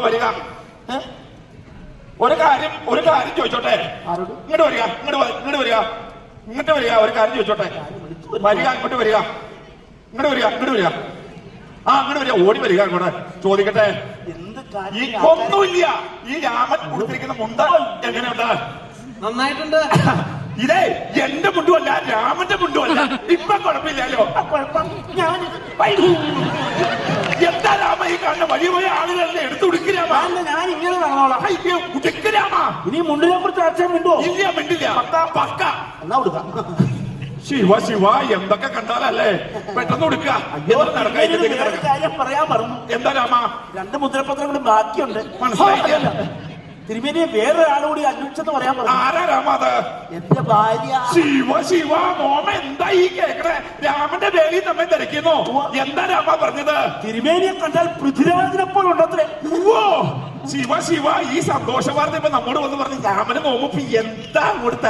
വരിക. ഒരു കാര്യം ചോദിച്ചോട്ടെ. ഇങ്ങോട്ട് വരിക, ഇങ്ങോട്ട് വരിക. ഒരു കാര്യം ചോദിച്ചോട്ടെ. വരിക, ഇങ്ങോട്ട് വരിക. അങ്ങോട്ട് വരിക, ഓടി വരിക. അങ്ങോട്ട് ചോദിക്കട്ടെ. ഒന്നുമില്ല. ഈ രാമൻ കൊടുത്തിരിക്കുന്ന മുണ്ട എങ്ങനെയുണ്ട്? നന്നായിട്ടുണ്ട്. ഇതേ എന്റെ മുണ്ടുമല്ല, രാമന്റെ മുണ്ടുമല്ല. ഇപ്പൊ കുഴപ്പമില്ലല്ലോ. എന്താ രാമ ഈ കാണുന്ന വലിയ വലിയ ആളുകളെ എടുത്തു ഉടുക്കിരാമ? ഞാൻ ഇങ്ങനെ നടന്നോളാം. ഉടുക്കിരാമ. ഇനി മുണ്ടിനെ കുറിച്ച് അച്ഛൻ മിണ്ടോ? ഇല്ല, മിണ്ടില്ല. പക്ക എന്നാ കൊടുക്കാം. ശിവ എന്തൊക്കെ കണ്ടാലല്ലേ പെട്ടെന്ന് കൊടുക്കുക. കാര്യം പറയാൻ പറഞ്ഞു. എന്താ രാമ? 2 മുദ്രപത്രം കൂടി ബാക്കിയുണ്ട്. മനസ്സിലായില്ല. തിരുമേനിയെ വേറൊരാളോട് അന്വേഷിച്ചെന്ന് പറയാൻ പറഞ്ഞു. ആരാ രാമ അത്? എന്റെ ഭാര്യ. ശിവ മോമ എന്താ ഈ കേക്കണേ? രാമന്റെ ദേവി നമ്മെ തിരക്കുന്നു. എന്താ രാമ പറഞ്ഞത്? തിരുമേനിയെ കണ്ടാൽ പൃഥ്വിരാജിനെപ്പോൾ ഉണ്ടത്രേ. ശിവ ഈ സന്തോഷ വാർത്ത ഇപ്പൊ നമ്മോട് വന്ന് പറഞ്ഞു രാമന് മോമ എന്താ അങ്ങോട്ട്